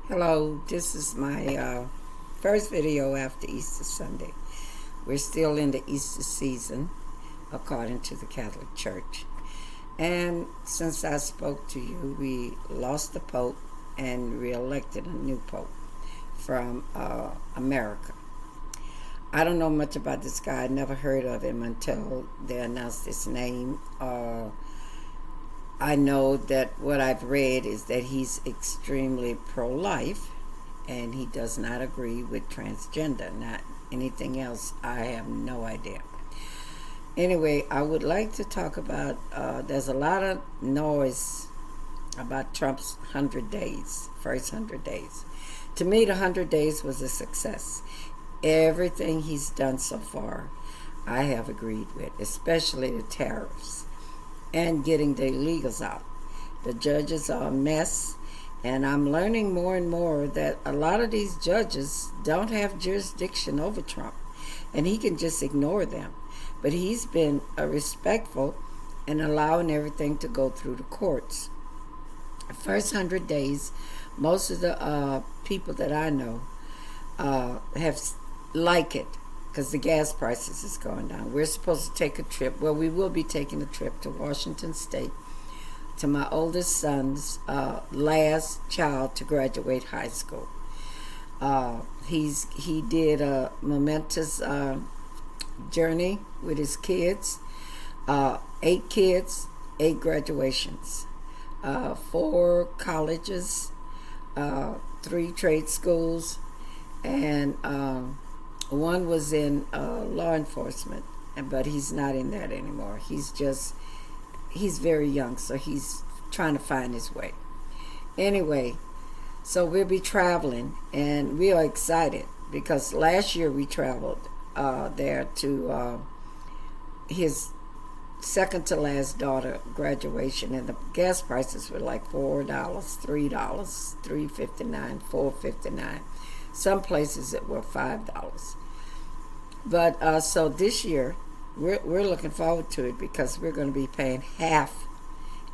Hello, this is my first video after Easter Sunday. We're still in the Easter season, according to the Catholic Church. And since I spoke to you, we lost the Pope and re-elected a new Pope from America. I don't know much about this guy. I never heard of him until they announced his name. I know that what I've read is that he's extremely pro-life and he does not agree with transgender. Not anything else, I have no idea. Anyway, I would like to talk about, there's a lot of noise about Trump's 100 days, first 100 days. To me, the 100 days was a success. Everything he's done so far, I have agreed with, especially the tariffs and getting the illegals out. The judges are a mess, and I'm learning more and more that a lot of these judges don't have jurisdiction over Trump, and he can just ignore them. But he's been respectful and allowing everything to go through the courts. The first 100 days, most of the people that I know have like it, because the gas prices is going down. We're supposed to take a trip. Well, we will be taking a trip to Washington State to my oldest son's last child to graduate high school. He did a momentous journey with his kids. 8 kids, 8 graduations, 4 colleges, 3 trade schools, and one was in law enforcement, but he's not in that anymore. He's very young, so he's trying to find his way. Anyway, so we'll be traveling, and we are excited because last year we traveled there to his second to last daughter graduation, and the gas prices were like $4, $3, $3.59, $4.59. Some places it were $5. But so this year, we're looking forward to it because we're going to be paying half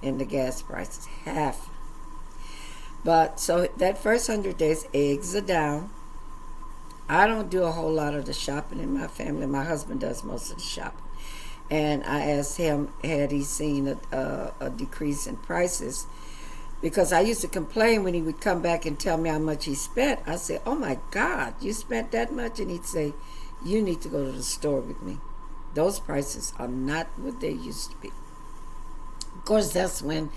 in the gas prices, half. But so that first 100 days, eggs are down. I don't do a whole lot of the shopping in my family. My husband does most of the shopping. And I asked him, had he seen a decrease in prices? Because I used to complain when he would come back and tell me how much he spent. I said, oh my God, you spent that much? And he'd say, you need to go to the store with me. Those prices are not what they used to be. Of course, that's when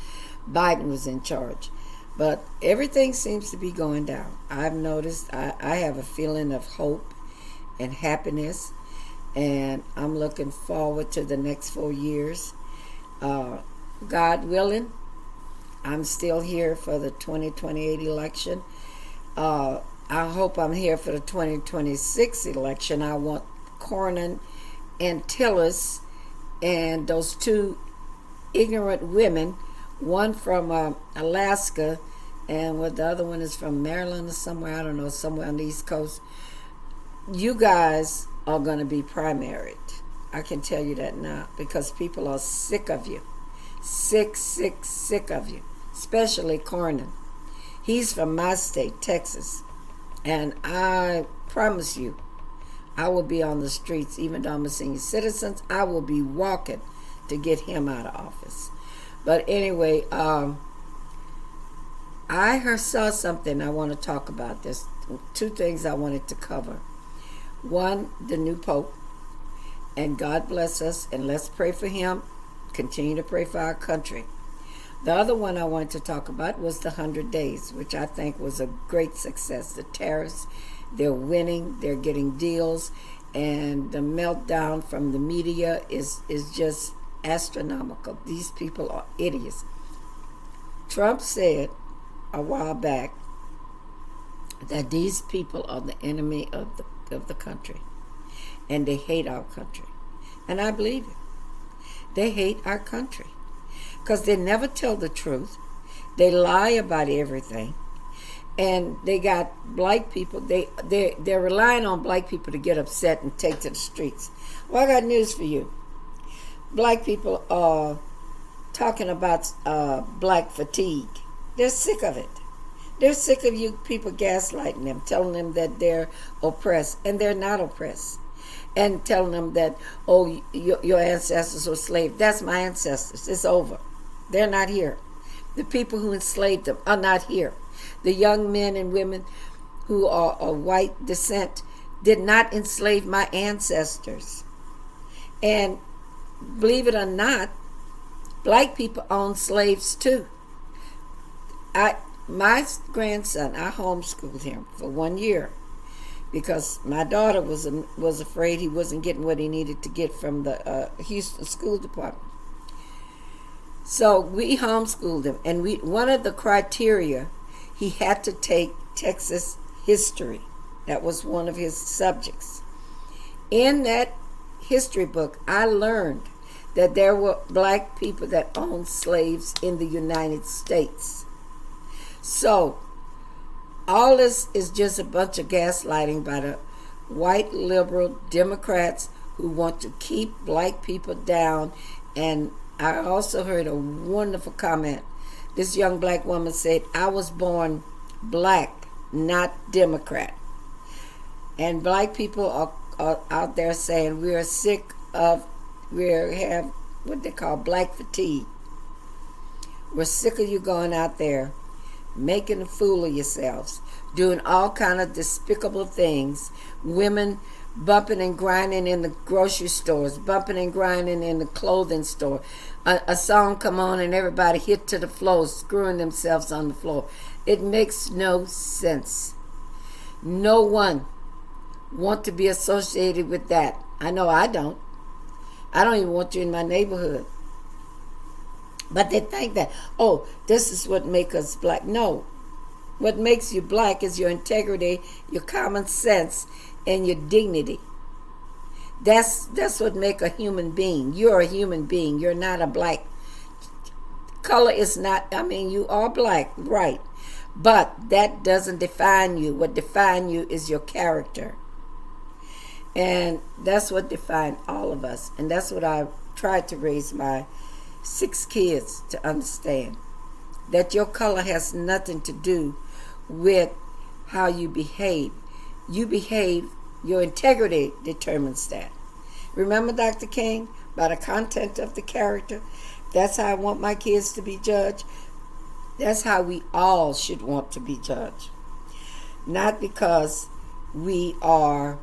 Biden was in charge. But everything seems to be going down. I've noticed, I have a feeling of hope and happiness, and I'm looking forward to the next 4 years. God willing, I'm still here for the 2028 election. I hope I'm here for the 2026 election. I want Cornyn and Tillis and those 2 ignorant women, one from Alaska and the other one is from Maryland or somewhere, I don't know, somewhere on the East Coast. You guys are going to be primaried. I can tell you that now because people are sick of you. Sick of you. Especially Cornyn. He's from my state, Texas. And I promise you, I will be on the streets, even though I'm a senior citizen, I will be walking to get him out of office. But anyway, I saw something I want to talk about. There's 2 things I wanted to cover. One, the new Pope, and God bless us, and let's pray for him. Continue to pray for our country. The other one I wanted to talk about was the 100 days, which I think was a great success. The tariffs, they're winning, they're getting deals, and the meltdown from the media is just astronomical. These people are idiots. Trump said a while back that these people are the enemy of the country, and they hate our country. And I believe it. They hate our country because they never tell the truth. They lie about everything, and they got black people. They're relying on black people to get upset and take to the streets. Well, I got news for you. Black people are talking about black fatigue. They're sick of it. They're sick of you people gaslighting them, telling them that they're oppressed, and they're not oppressed. And telling them that, oh, your ancestors were slaves. That's my ancestors. It's over. They're not here. The people who enslaved them are not here. The young men and women who are of white descent did not enslave my ancestors. And believe it or not, black people own slaves too. My grandson, I homeschooled him for 1 year because my daughter was afraid he wasn't getting what he needed to get from the Houston School Department. So we homeschooled him, and one of the criteria, he had to take Texas history. That was one of his subjects. In that history book, I learned that there were black people that owned slaves in the United States. So all this is just a bunch of gaslighting by the white liberal Democrats who want to keep black people down. And I also heard a wonderful comment. This young black woman said, I was born black, not Democrat. And black people are out there saying we are sick of, we have what they call black fatigue. We're sick of you going out there making a fool of yourselves, doing all kind of despicable things. Women bumping and grinding in the grocery stores, bumping and grinding in the clothing store. A song come on and everybody hit to the floor, screwing themselves on the floor. It makes no sense. No one want to be associated with that. I know I don't. I don't even want you in my neighborhood. But they think that, oh, this is what makes us black. No. What makes you black is your integrity, your common sense, and your dignity. That's what makes a human being. You're a human being. You're not a black. Color is not, you are black, right. But that doesn't define you. What defines you is your character. And that's what defines all of us. And that's what I tried to raise my 6 kids to understand. That your color has nothing to do with how you behave. You behave, your integrity determines that. Remember Dr. King? By the content of the character. That's how I want my kids to be judged. That's how we all should want to be judged. Not because we are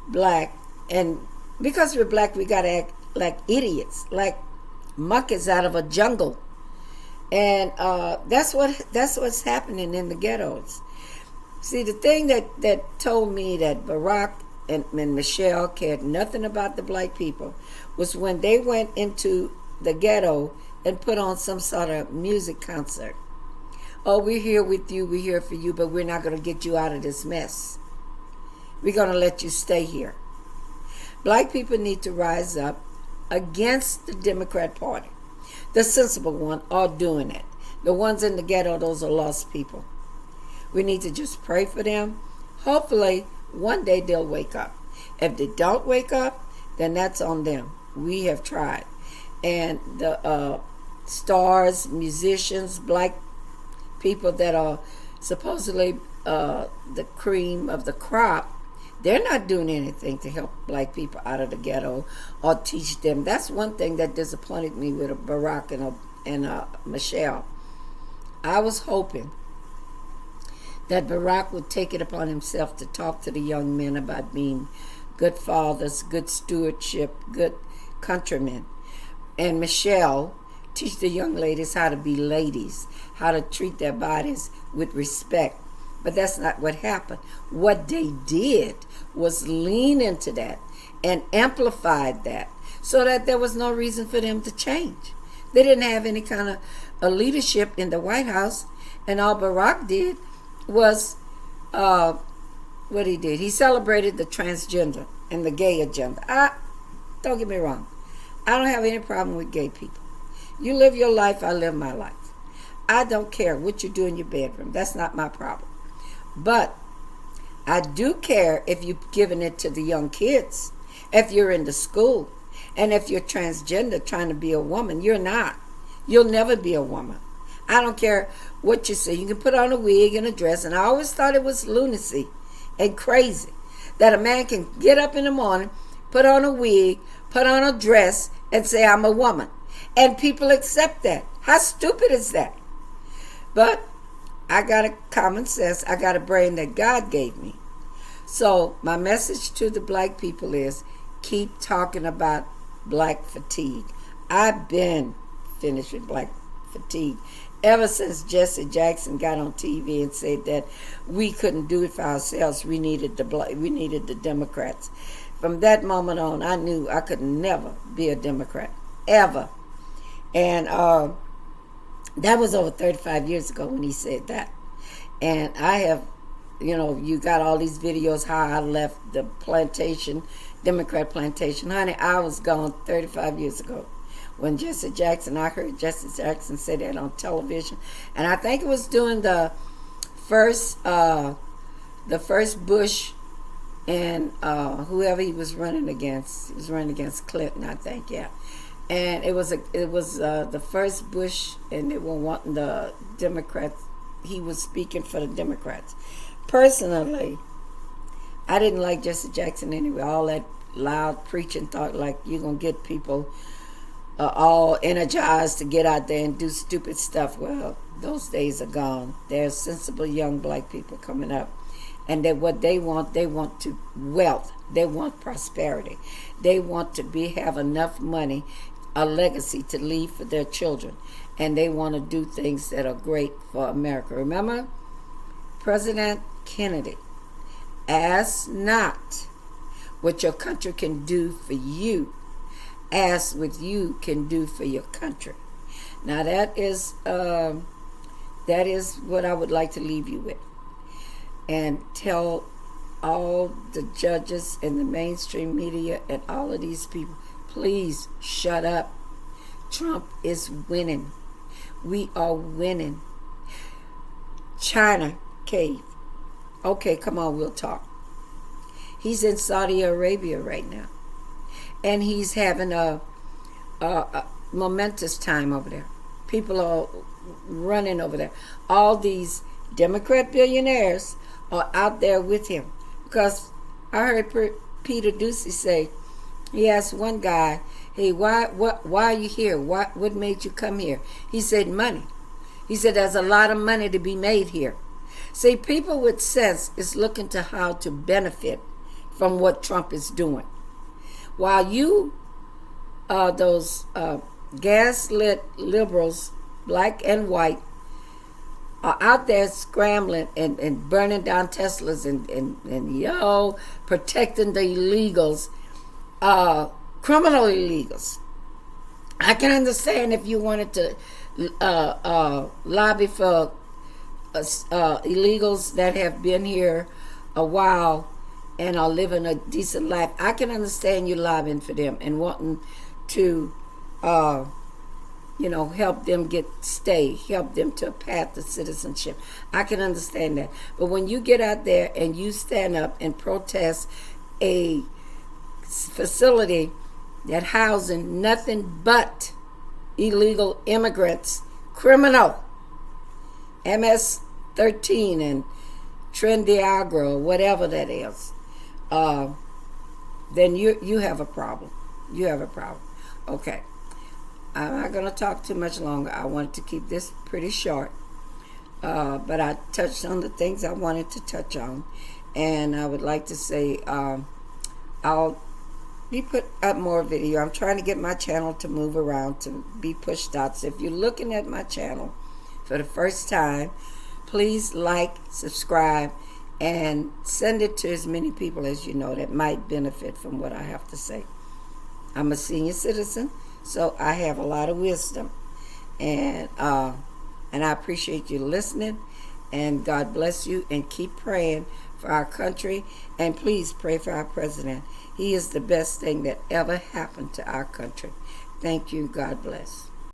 black, and because we're black we gotta act like idiots, like monkeys out of a jungle. And that's what's happening in the ghettos. See, the thing that told me that Barack and Michelle cared nothing about the black people was when they went into the ghetto and put on some sort of music concert. Oh, we're here with you, we're here for you, but we're not going to get you out of this mess. We're going to let you stay here. Black people need to rise up against the Democrat Party. The sensible one are doing it. The ones in the ghetto, those are lost people. We need to just pray for them. Hopefully, one day they'll wake up. If they don't wake up, then that's on them. We have tried. And the stars, musicians, black people that are supposedly the cream of the crop, they're not doing anything to help black people out of the ghetto or teach them. That's one thing that disappointed me with Barack and Michelle. I was hoping that Barack would take it upon himself to talk to the young men about being good fathers, good stewardship, good countrymen. And Michelle teach the young ladies how to be ladies, how to treat their bodies with respect. But that's not what happened. What they did was lean into that and amplified that so that there was no reason for them to change. They didn't have any kind of a leadership in the White House, and all Barack did was what he did. He celebrated the transgender and the gay agenda. Don't get me wrong. I don't have any problem with gay people. You live your life, I live my life. I don't care what you do in your bedroom. That's not my problem. But I do care if you've given it to the young kids, if you're in the school, and if you're transgender trying to be a woman. You're not. You'll never be a woman. I don't care what you say. You can put on a wig and a dress. And I always thought it was lunacy and crazy that a man can get up in the morning, put on a wig, put on a dress, and say, I'm a woman. And people accept that. How stupid is that? But I got a common sense. I got a brain that God gave me. So my message to the black people is keep talking about black fatigue. I've been finished with black fatigue ever since Jesse Jackson got on TV and said that we couldn't do it for ourselves. We needed the Democrats. From that moment on, I knew I could never be a Democrat, ever. And that was over 35 years ago when he said that. And I have, you got all these videos how I left the plantation, Democrat plantation. Honey, I was gone 35 years ago when Jesse Jackson, I heard Jesse Jackson say that on television. And I think it was during the first Bush and whoever he was running against. He was running against Clinton, I think, yeah. And it was the first Bush, and they were wanting the Democrats. He was speaking for the Democrats. Personally, I didn't like Jesse Jackson anyway. All that loud preaching, thought like you're gonna get people all energized to get out there and do stupid stuff. Well, those days are gone. There's sensible young black people coming up, and what they want to wealth. They want prosperity. They want to have enough money, a legacy to leave for their children, and they want to do things that are great for America. Remember, President Kennedy, ask not what your country can do for you, ask what you can do for your country. Now that is what I would like to leave you with, and tell all the judges and the mainstream media and all of these people, please shut up. Trump is winning. We are winning. China cave. Okay, come on, we'll talk. He's in Saudi Arabia right now, and he's having a momentous time over there. People are running over there. All these Democrat billionaires are out there with him. Because I heard Peter Doocy say, he asked one guy, hey, why are you here? What made you come here? He said, money. He said, there's a lot of money to be made here. See, people with sense is looking to how to benefit from what Trump is doing. While you, those gaslit liberals, black and white, are out there scrambling and burning down Teslas and protecting the illegals, criminal illegals. I can understand if you wanted to lobby for illegals that have been here a while and are living a decent life. I can understand you lobbying for them and wanting to help them help them to a path to citizenship. I can understand that. But when you get out there and you stand up and protest a facility that housing nothing but illegal immigrants, criminal, MS-13 and Trendiagra or whatever that is, then you have a problem. You have a problem. Okay. I'm not going to talk too much longer. I wanted to keep this pretty short. But I touched on the things I wanted to touch on. And I would like to say I'll be put up more video. I'm trying to get my channel to move around, to be pushed out. So if you're looking at my channel for the first time, please like, subscribe, and send it to as many people as you know that might benefit from what I have to say. I'm a senior citizen, so I have a lot of wisdom, and I appreciate you listening, and God bless you, and keep praying for our country, and please pray for our president. He is the best thing that ever happened to our country. Thank you. God bless.